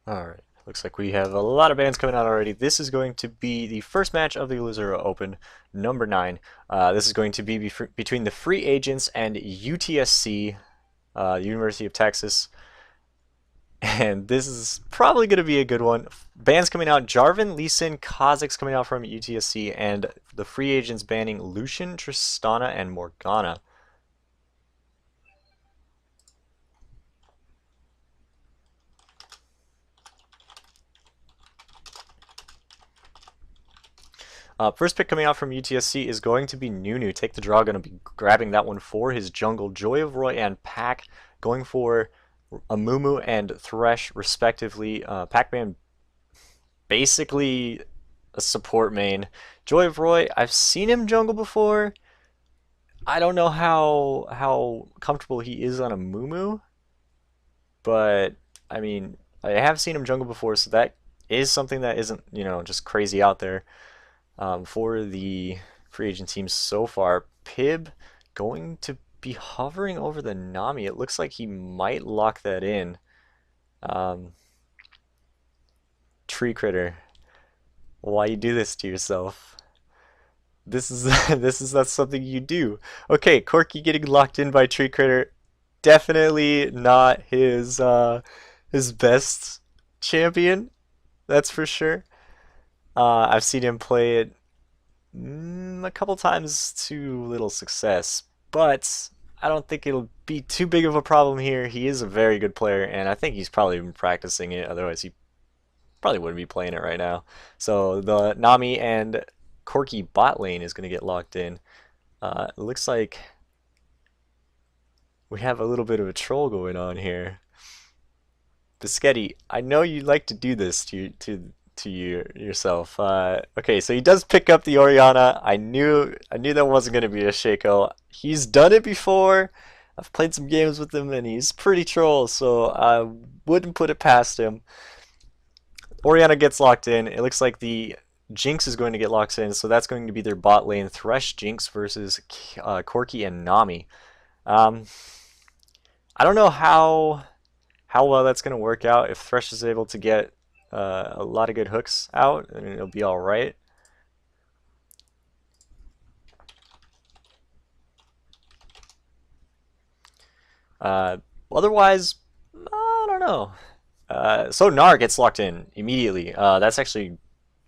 Alright, looks like we have a lot of bands coming out already. This is going to be the first match of the Lzuruha Open, number 9. This is going to be between the free agents and UTSC, University of Texas. And this is probably going to be a good one. Bands coming out, Jarvan, Lee Sin, Kha'Zix coming out from UTSC, and the free agents banning Lucian, Tristana, and Morgana. First pick coming out from UTSC is going to be Nunu. Take the Draw, going to be grabbing that one for his jungle. Joy of Roy and Pack going for Amumu and Thresh, respectively. Pac-Man basically a support main. Joy of Roy, I've seen him jungle before. I don't know how comfortable he is on Amumu, but I mean, I have seen him jungle before, so that is something that isn't, just crazy out there. For the free agent teams so far. Pib going to be hovering over the Nami. It looks like he might lock that in. Tree Critter, why you do this to yourself? This is this is not something you do. Okay, Corky getting locked in by Tree Critter. Definitely not his best champion. That's for sure. I've seen him play it a couple times to little success, but I don't think it'll be too big of a problem here. He is a very good player, and I think he's probably been practicing it. Otherwise, he probably wouldn't be playing it right now. So the Nami and Corky bot lane is going to get locked in. It looks like we have a little bit of a troll going on here. Biscotti, I know you like to do this yourself. Okay, so he does pick up the Orianna. I knew that wasn't going to be a Shaco. He's done it before. I've played some games with him, and he's pretty troll, so I wouldn't put it past him. Orianna gets locked in. It looks like the Jinx is going to get locked in, so that's going to be their bot lane. Thresh Jinx versus Corky and Nami. I don't know how well that's going to work out. If Thresh is able to get a lot of good hooks out, and it'll be all right. Otherwise, I don't know. So Gnar gets locked in immediately. That's actually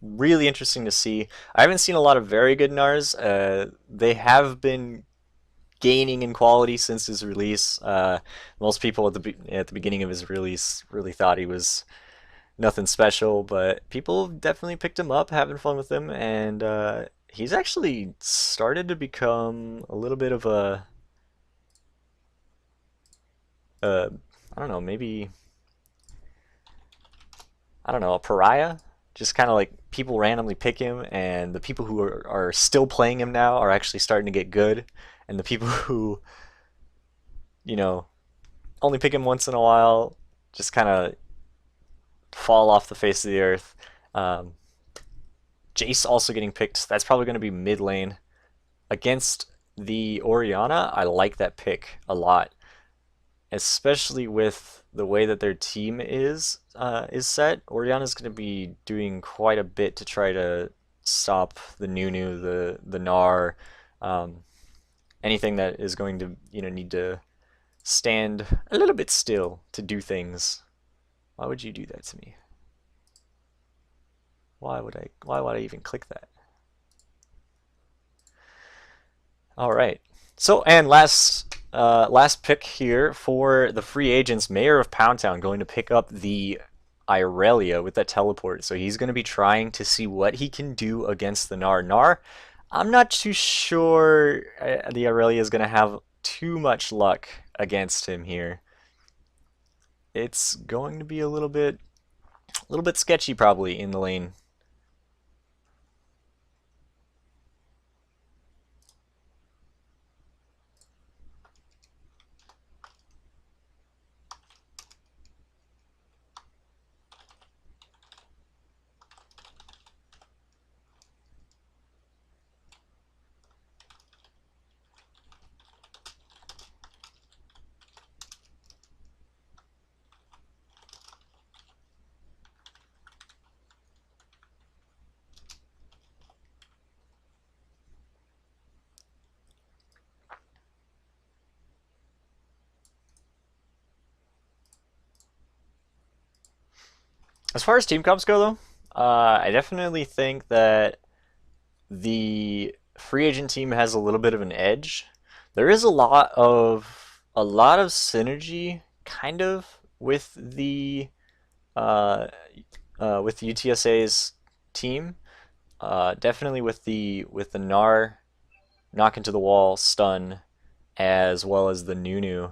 really interesting to see. I haven't seen a lot of very good Gnars. They have been gaining in quality since his release. Most people at the beginning of his release really thought he was nothing special, but people definitely picked him up, having fun with him, and he's actually started to become a little bit of a I don't know, maybe I don't know, a pariah. Just kind of like people randomly pick him, and the people who are still playing him now are actually starting to get good, and the people who you know only pick him once in a while just kind of fall off the face of the earth. Um, Jace also getting picked. That's probably going to be mid lane. Against the Orianna, I like that pick a lot, especially with the way that their team is set. Orianna's going to be doing quite a bit to try to stop the Nunu, the Gnar, um, anything that is going to need to stand a little bit still to do things. Why would you do that to me? Why would I even click that? All right. So, and last pick here for the free agents, Mayor of Pound Town going to pick up the Irelia with that teleport. So he's going to be trying to see what he can do against the Gnar. Gnar, I'm not too sure the Irelia is going to have too much luck against him here. It's going to be a little bit sketchy probably in the lane. As far as team comps go, though, I definitely think that the free agent team has a little bit of an edge. There is a lot of synergy, kind of, uh, with UTSA's team. Definitely with the Nar knock into the wall stun, as well as the Nunu.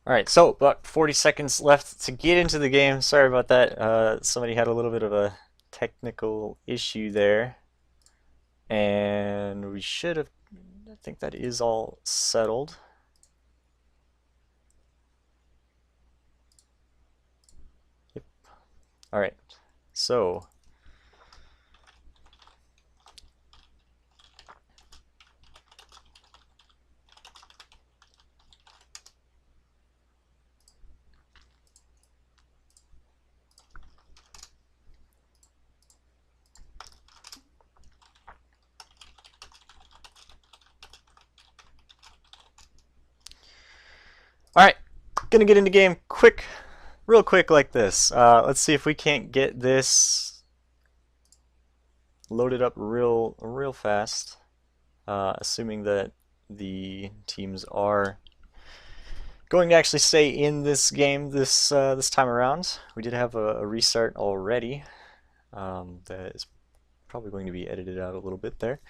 All right, so about 40 seconds left to get into the game. Sorry about that. Somebody had a little bit of a technical issue there, and we should have. I think that is all settled. Yep. All right. So, all right, gonna get into game quick, real quick like this. Let's see if we can't get this loaded up real fast. Assuming that the teams are going to actually stay in this game this time around. We did have a restart already. That is probably going to be edited out a little bit there.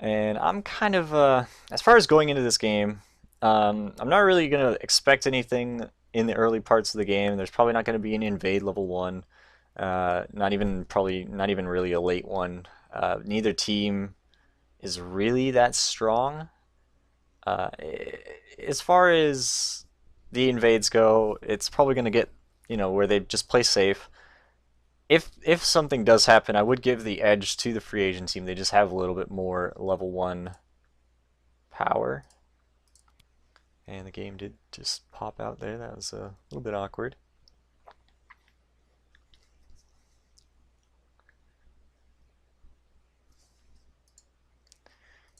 And I'm kind of, as far as going into this game, I'm not really going to expect anything in the early parts of the game. There's probably not going to be an invade level 1. Not even really a late one. Neither team is really that strong. Uh, as far as the invades go, it's probably going to get, where they just play safe. If something does happen, I would give the edge to the free agent team. They just have a little bit more level 1 power. And the game did just pop out there. That was a little bit awkward.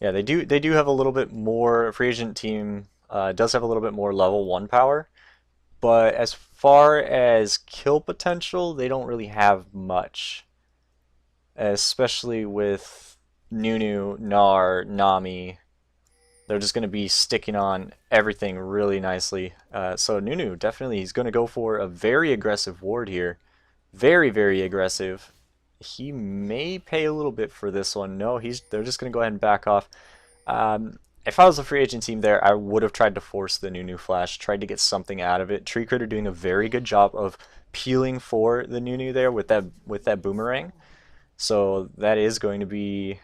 Yeah, they do have a little bit more. Free agent team does have a little bit more level 1 power, but as far as kill potential, they don't really have much, especially with Nunu, Nar, Nami. They're just going to be sticking on everything really nicely. So Nunu definitely, he's going to go for a very aggressive ward here. Very, very aggressive. He may pay a little bit for this one. No, they're just going to go ahead and back off. If I was a free agent team there, I would have tried to force the Nunu flash, tried to get something out of it. Tree Critter doing a very good job of peeling for the Nunu there with that boomerang. So that is going to be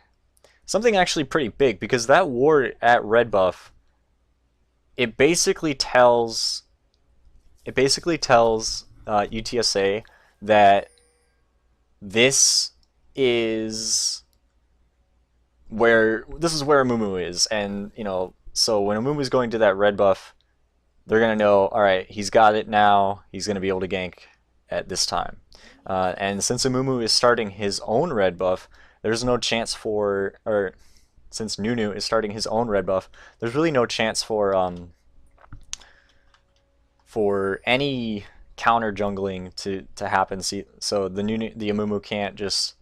something actually pretty big, because that ward at red buff, it basically tells UTSA that this is where Amumu is, and so when Amumu is going to that red buff, they're gonna know, all right, he's got it now. He's gonna be able to gank at this time. And since Amumu is starting his own red buff, there's no chance for, or since Nunu is starting his own red buff, there's really no chance for any counter jungling to happen. See, so the Amumu can't just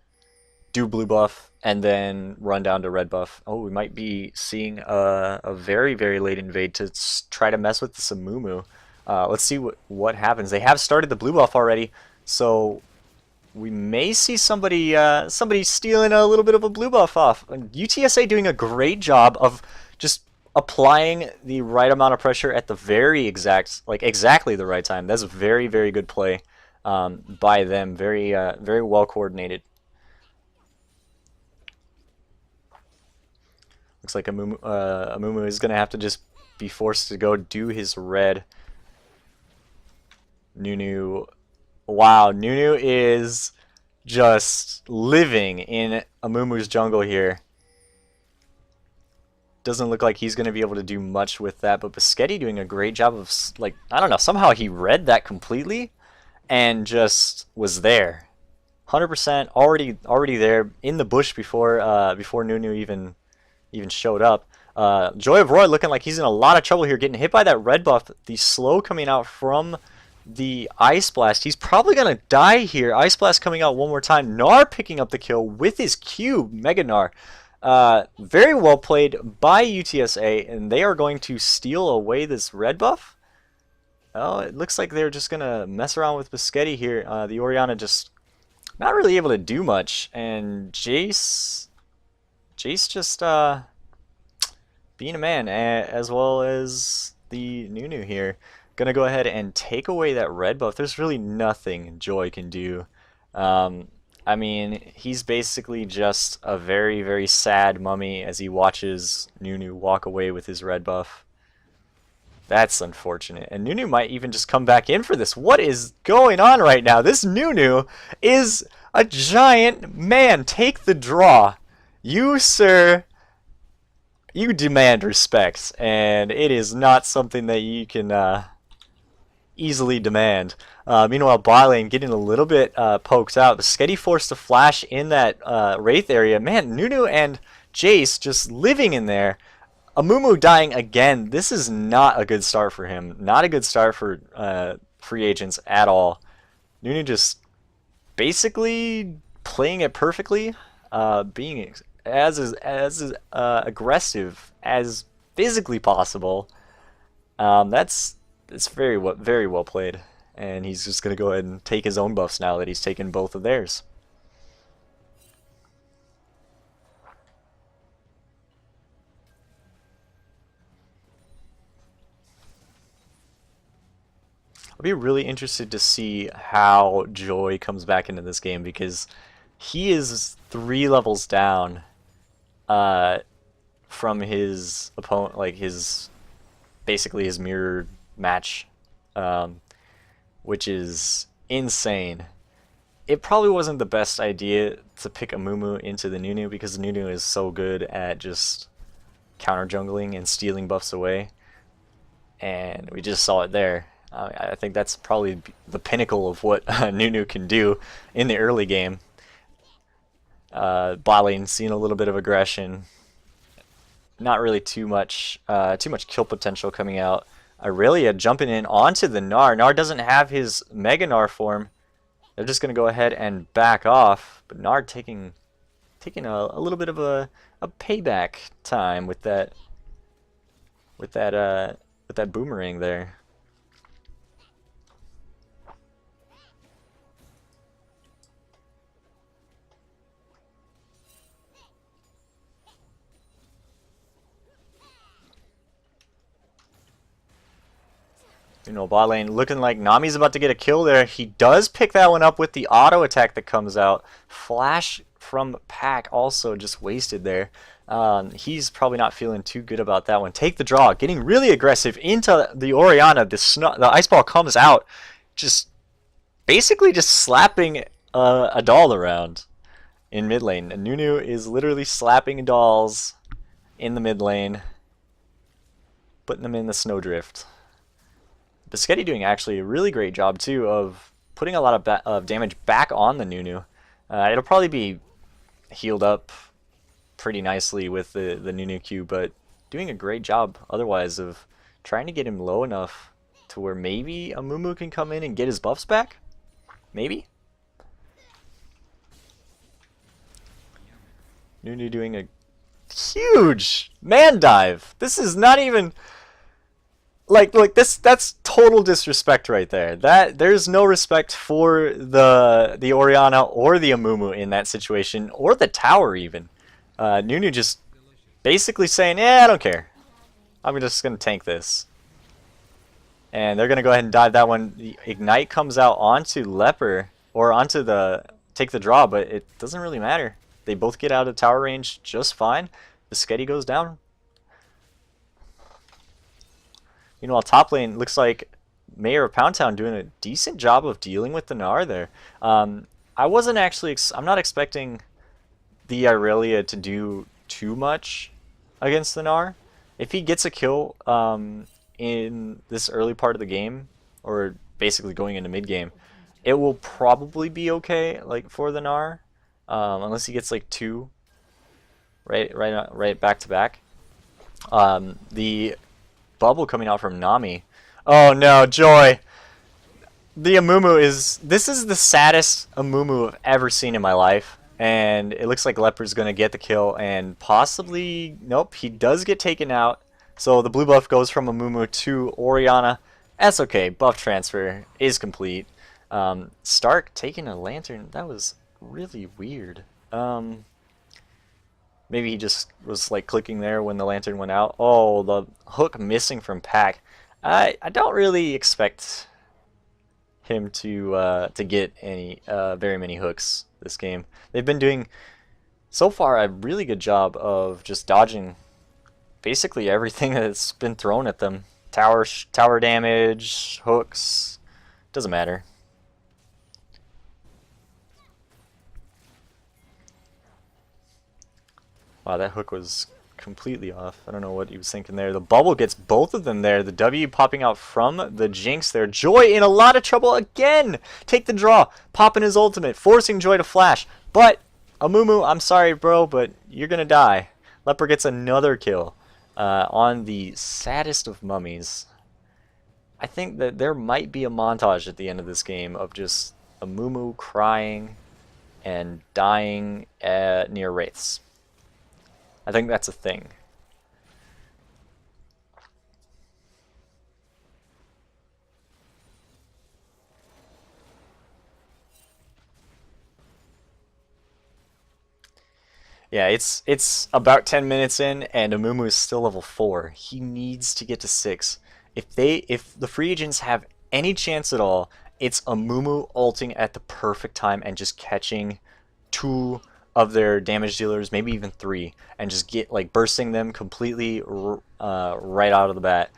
do blue buff and then run down to red buff. Oh, we might be seeing a very, very late invade to try to mess with this Amumu. Let's see what happens. They have started the blue buff already, so we may see somebody stealing a little bit of a blue buff off. UTSA doing a great job of just applying the right amount of pressure at the very exactly the right time. That's a very, very good play by them. Very very well coordinated. Looks like Amumu is gonna have to just be forced to go do his red. Nunu, wow, Nunu is just living in Amumu's jungle here. Doesn't look like he's going to be able to do much with that, but Biscetti doing a great job of, like, I don't know, somehow he read that completely and just was there. 100% already there in the bush before Nunu even showed up. Joy of Roy looking like he's in a lot of trouble here, getting hit by that red buff. The slow coming out from the Ice Blast. He's probably going to die here. Ice Blast coming out one more time. Gnar picking up the kill with his Q, Mega Gnar. Very well played by UTSA, and they are going to steal away this red buff. Oh, it looks like they're just going to mess around with Biscetti here. The Orianna just not really able to do much, and Jace just being a man, as well as the Nunu here. Gonna go ahead and take away that red buff. There's really nothing Joy can do. I mean, he's basically just a very, very sad mummy as he watches Nunu walk away with his red buff. That's unfortunate. And Nunu might even just come back in for this. What is going on right now? This Nunu is a giant man. Take the draw. You, sir, you demand respect. And it is not something that you can easily demand. Meanwhile, bot lane getting a little bit poked out. Biscetti forced to flash in that Wraith area. Man, Nunu and Jace just living in there. Amumu dying again. This is not a good start for him. Not a good start for free agents at all. Nunu just basically playing it perfectly, being as aggressive as physically possible. It's very well played, and he's just gonna go ahead and take his own buffs now that he's taken both of theirs. I'll be really interested to see how Joy comes back into this game, because he is 3 levels down from his opponent, like basically his mirror match, which is insane. It probably wasn't the best idea to pick Amumu into the Nunu, because Nunu is so good at just counter jungling and stealing buffs away, and we just saw it there. I think that's probably the pinnacle of what Nunu can do in the early game. Bot lane seeing a little bit of aggression, not really too much kill potential coming out. Irelia jumping in onto the Gnar. Gnar doesn't have his Mega Gnar form. They're just going to go ahead and back off. But Gnar taking a little bit of a payback time with that boomerang there. You know, bot lane looking like Nami's about to get a kill there. He does pick that one up with the auto attack that comes out. Flash from Pack also just wasted there. He's probably not feeling too good about that one. Take the draw, getting really aggressive into the Orianna. The ice ball comes out, just basically just slapping a doll around in mid lane. And Nunu is literally slapping dolls in the mid lane, putting them in the snowdrift. Biscetti doing actually a really great job too of putting a lot of damage back on the Nunu. It'll probably be healed up pretty nicely with the Nunu Q, but doing a great job otherwise of trying to get him low enough to where maybe a Mumu can come in and get his buffs back? Maybe? Nunu doing a huge man dive. This is not even like this. That's total disrespect right there. That there's no respect for the Orianna or the Amumu in that situation, or the tower even. Nunu just basically saying, "Yeah, I don't care. I'm just gonna tank this." And they're gonna go ahead and dive that one. The Ignite comes out onto Leper or onto the take the draw, but it doesn't really matter. They both get out of tower range just fine. The Sketty goes down. Meanwhile, top lane looks like Mayor of Pound Town doing a decent job of dealing with the Gnar there. I wasn't actually, I'm not expecting the Irelia to do too much against the Gnar. If he gets a kill in this early part of the game, or basically going into mid game, it will probably be okay, like for the Gnar, unless he gets like two, right back to back. The bubble coming out from Nami. Oh no, Joy! The Amumu is... This is the saddest Amumu I've ever seen in my life. And it looks like Leper's going to get the kill and possibly... Nope, he does get taken out. So the blue buff goes from Amumu to Orianna. That's okay, buff transfer is complete. Stark taking a lantern, that was really weird. Maybe he just was like clicking there when the lantern went out. Oh, the hook missing from Pack. I don't really expect him to get any very many hooks this game. They've been doing so far a really good job of just dodging basically everything that's been thrown at them. Tower damage, hooks, doesn't matter. Wow, that hook was completely off. I don't know what he was thinking there. The bubble gets both of them there. The W popping out from the Jinx there. Joy in a lot of trouble again. Take the draw. Popping his ultimate. Forcing Joy to flash. But, Amumu, I'm sorry, bro, but you're going to die. Leper gets another kill on the saddest of mummies. I think that there might be a montage at the end of this game of just Amumu crying and dying near Wraiths. I think that's a thing. Yeah, it's about 10 minutes in and Amumu is still level 4. He needs to get to 6. If the free agents have any chance at all, it's Amumu ulting at the perfect time and just catching 2 of their damage dealers, maybe even 3, and just get like bursting them completely right out of the bat.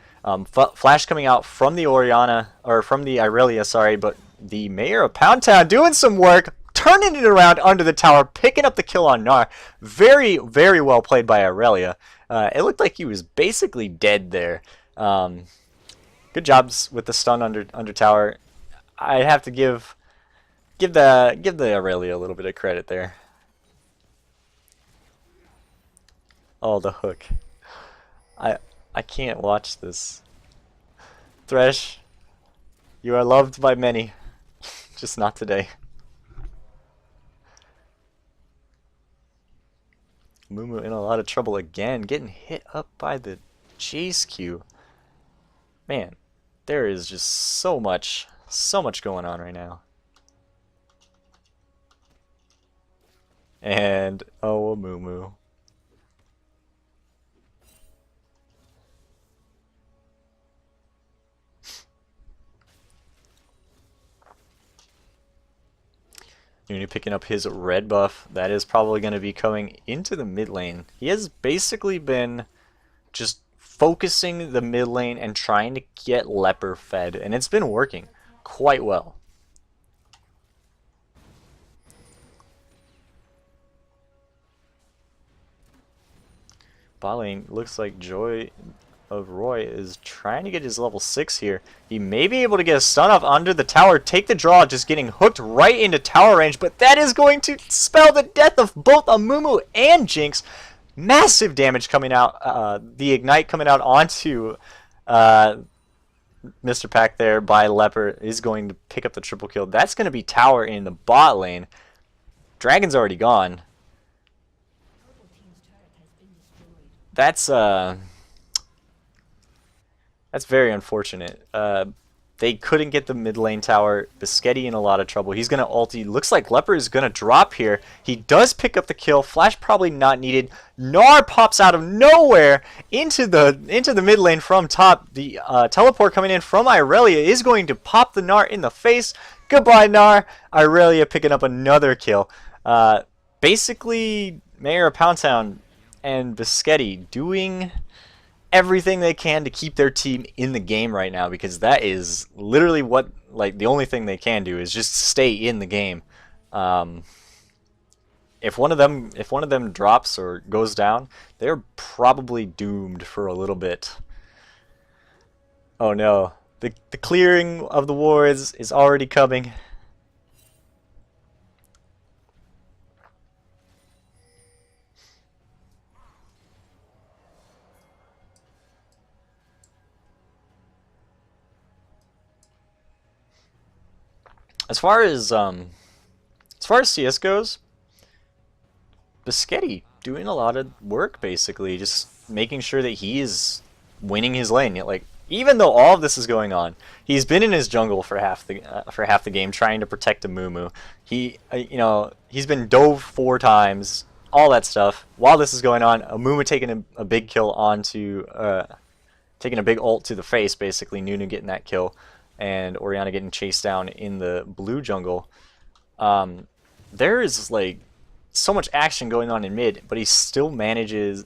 Flash coming out from the Orianna, or from the Irelia, sorry, but the Mayor of Pound Town doing some work, turning it around under the tower, picking up the kill on Gnar. Very, very well played by Irelia. It looked like he was basically dead there. Good jobs with the stun under tower. I have to give the Irelia a little bit of credit there. Oh, the hook. I can't watch this. Thresh, you are loved by many, just not today. Mumu in a lot of trouble again, getting hit up by the chase queue. Man, there is just so much going on right now. And oh, a Mumu. Nunu picking up his red buff. That is probably going to be coming into the mid lane. He has basically been just focusing the mid lane and trying to get Leper fed, and it's been working quite well. Bot lane looks like Joy of Roy is trying to get his level 6 here. He may be able to get a stun off under the tower, take the draw, just getting hooked right into tower range, but that is going to spell the death of both Amumu and Jinx. Massive damage coming out, the Ignite coming out onto Mr. Pack there by Leopard is going to pick up the triple kill. That's going to be tower in the bot lane. Dragon's already gone. That's very unfortunate. They couldn't get the mid lane tower. Biscetti in a lot of trouble. He's going to ulti. Looks like Leopard is going to drop here. He does pick up the kill. Flash probably not needed. Gnar pops out of nowhere into the mid lane from top. The teleport coming in from Irelia is going to pop the Gnar in the face. Goodbye, Gnar. Irelia picking up another kill. Basically, Mayor of Pound Town and Biscetti doing everything they can to keep their team in the game right now, because that is literally what, like, the only thing they can do is just stay in the game. If one of them drops or goes down, they're probably doomed for a little bit. Oh no, the clearing of the wards is already coming. As far as CS goes, Biscetti doing a lot of work, basically just making sure that he is winning his lane. Like, even though all of this is going on, he's been in his jungle for half the game trying to protect Amumu. He's been dove 4 times, all that stuff. While this is going on, Amumu taking a big kill onto taking a big ult to the face, basically. Nunu getting that kill, and Orianna getting chased down in the blue jungle. There is like so much action going on in mid, but he's still managed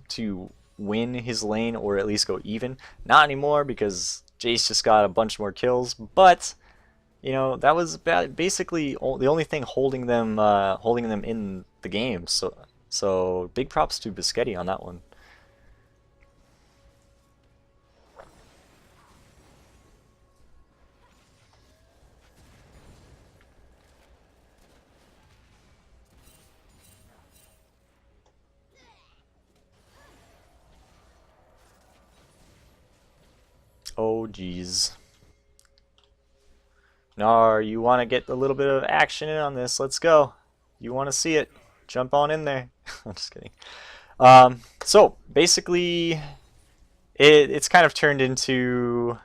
to win his lane, or at least go even. Not anymore, because Jace just got a bunch more kills, but that was basically the only thing holding them in the game. So big props to Biscetti on that one. Oh geez. Gnar, you want to get a little bit of action in on this? Let's go. You want to see it? Jump on in there. I'm just kidding. So basically, it's kind of turned into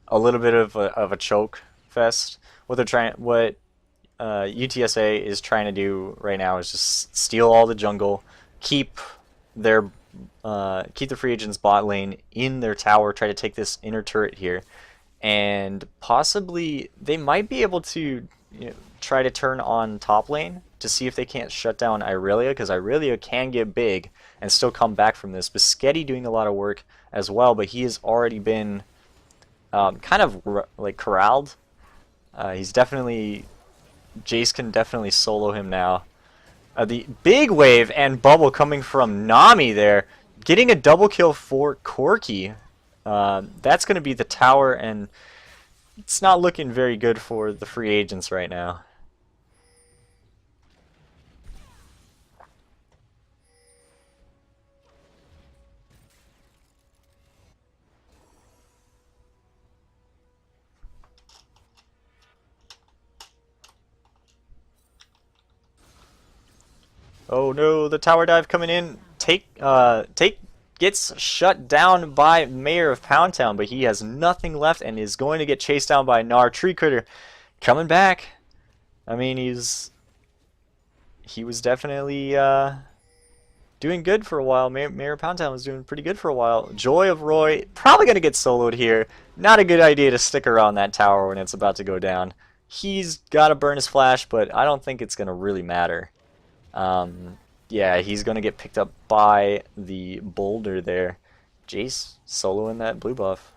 a little bit of a choke fest. What UTSA is trying to do right now is just steal all the jungle, keep the free agents bot lane in their tower, try to take this inner turret here, and possibly they might be able to try to turn on top lane to see if they can't shut down Irelia, because Irelia can get big and still come back from this. Biscetti doing a lot of work as well, but he has already been kind of like corralled. He's definitely, Jace can definitely solo him now. The big wave and bubble coming from Nami there, getting a double kill for Corki. That's going to be the tower, and it's not looking very good for the free agents right now. Oh no, the tower dive coming in. Take gets shut down by Mayor of Pound Town, but he has nothing left and is going to get chased down by Gnar. Tree Critter coming back. I mean, he was definitely doing good for a while. Mayor of Pound Town was doing pretty good for a while. Joy of Roy probably going to get soloed here. Not a good idea to stick around that tower when it's about to go down. He's got to burn his flash, but I don't think it's going to really matter. Yeah, he's going to get picked up by the boulder there. Jace soloing that blue buff.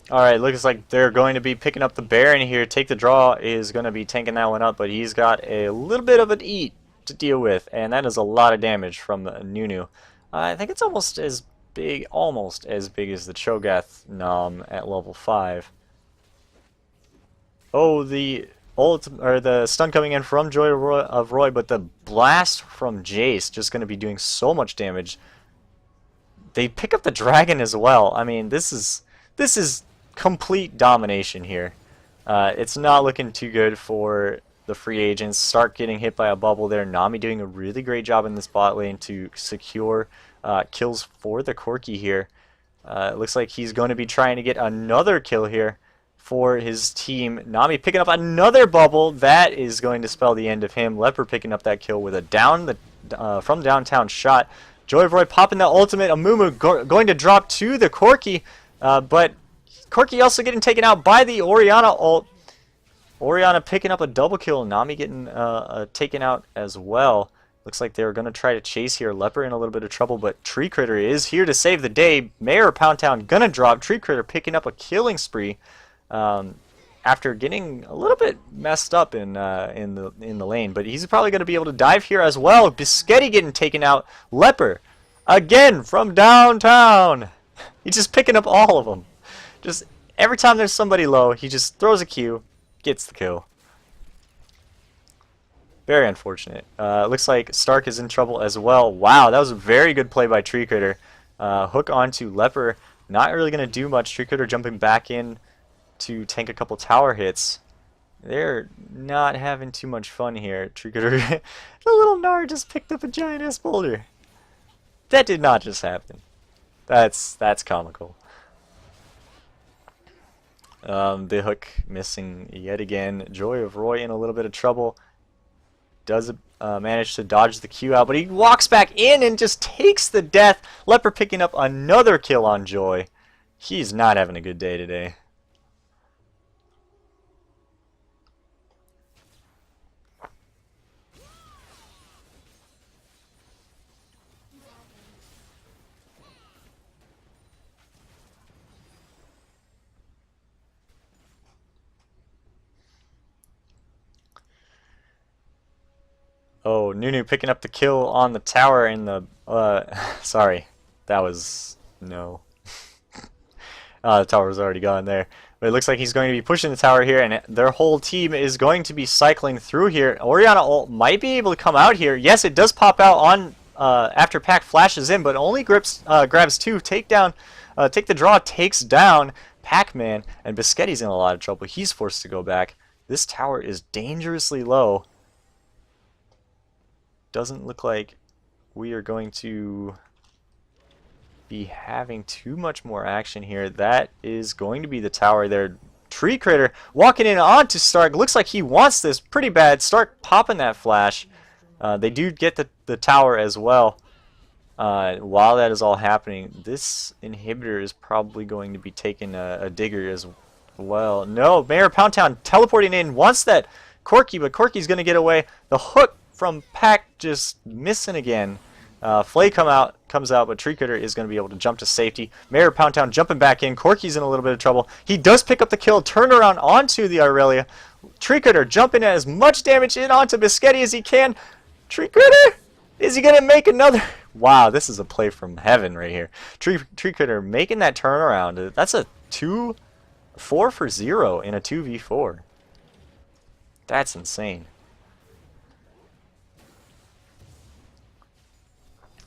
Alright, looks like they're going to be picking up the Baron here. Take the Draw is going to be tanking that one up, but he's got a little bit of an eat to deal with, and that is a lot of damage from Nunu. I think it's almost as big as the Cho'Gath Nom at level 5. Oh, the the stun coming in from Joy of Roy, but the blast from Jace just going to be doing so much damage. They pick up the dragon as well. I mean, this is complete domination here. It's not looking too good for the free agents. Stark getting hit by a bubble there. Nami doing a really great job in this bot lane to secure kills for the Corki here. It looks like he's going to be trying to get another kill here for his team. Nami picking up another bubble. That is going to spell the end of him. Leper picking up that kill with a from downtown shot. Joy of Roy popping the ultimate. Amumu going to drop to the Corki, but Corki also getting taken out by the Orianna ult. Orianna picking up a double kill. Nami getting taken out as well. Looks like they were going to try to chase here. Leper in a little bit of trouble, but Tree Critter is here to save the day. Mayor of Pound Town gonna drop. Tree Critter picking up a killing spree after getting a little bit messed up in the lane, but he's probably going to be able to dive here as well. Biscotti getting taken out. Leper again from downtown. He's just picking up all of them. Just every time there's somebody low, he just throws a Q, gets the kill. Very unfortunate. Looks like Stark is in trouble as well. Wow, that was a very good play by Tree Critter. Hook onto Leper. Not really going to do much. Tree Critter jumping back in to tank a couple tower hits. They're not having too much fun here. Tree Critter, the little Gnar just picked up a giant ass boulder. That did not just happen. That's comical. The hook missing yet again. Joy of Roy in a little bit of trouble. Does manage to dodge the Q out, but he walks back in and just takes the death. Leper picking up another kill on Joy. He's not having a good day today. Oh, Nunu picking up the kill on the tower in the... sorry. That was... no. The tower was already gone there. But it looks like he's going to be pushing the tower here, and their whole team is going to be cycling through here. Orianna ult might be able to come out here. Yes, it does pop out on after Pac flashes in, but only grabs two. Take the draw, takes down Pac-Man, and Biscotti's in a lot of trouble. He's forced to go back. This tower is dangerously low. Doesn't look like we are going to be having too much more action here. That is going to be the tower there. Tree Critter walking in onto Stark. Looks like he wants this pretty bad. Stark popping that flash. They do get the tower as well. While that is all happening, this inhibitor is probably going to be taking a digger as well. No, Mayor of Pound Town teleporting in, wants that Corki, but Corki's going to get away. The hook from Pac just missing again. Flay comes out, but Tree Critter is going to be able to jump to safety. Mayor of Pound Town jumping back in. Corki's in a little bit of trouble. He does pick up the kill, turn around onto the Aurelia. Tree Critter jumping as much damage in onto Biscotti as he can. Tree Critter, is he going to make another? Wow, this is a play from heaven right here. Tree Critter making that turnaround. That's a 4 for 0 in a 2v4. That's insane.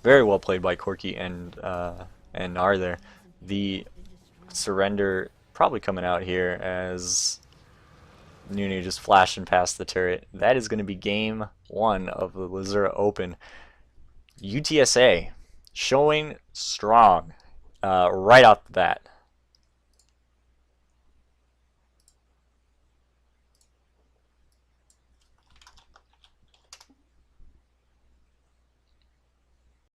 Very well played by Corki and Gnar there. The surrender probably coming out here as Nunu just flashing past the turret. That is going to be game 1 of the Lzuruha Open. UTSA showing strong right off the bat.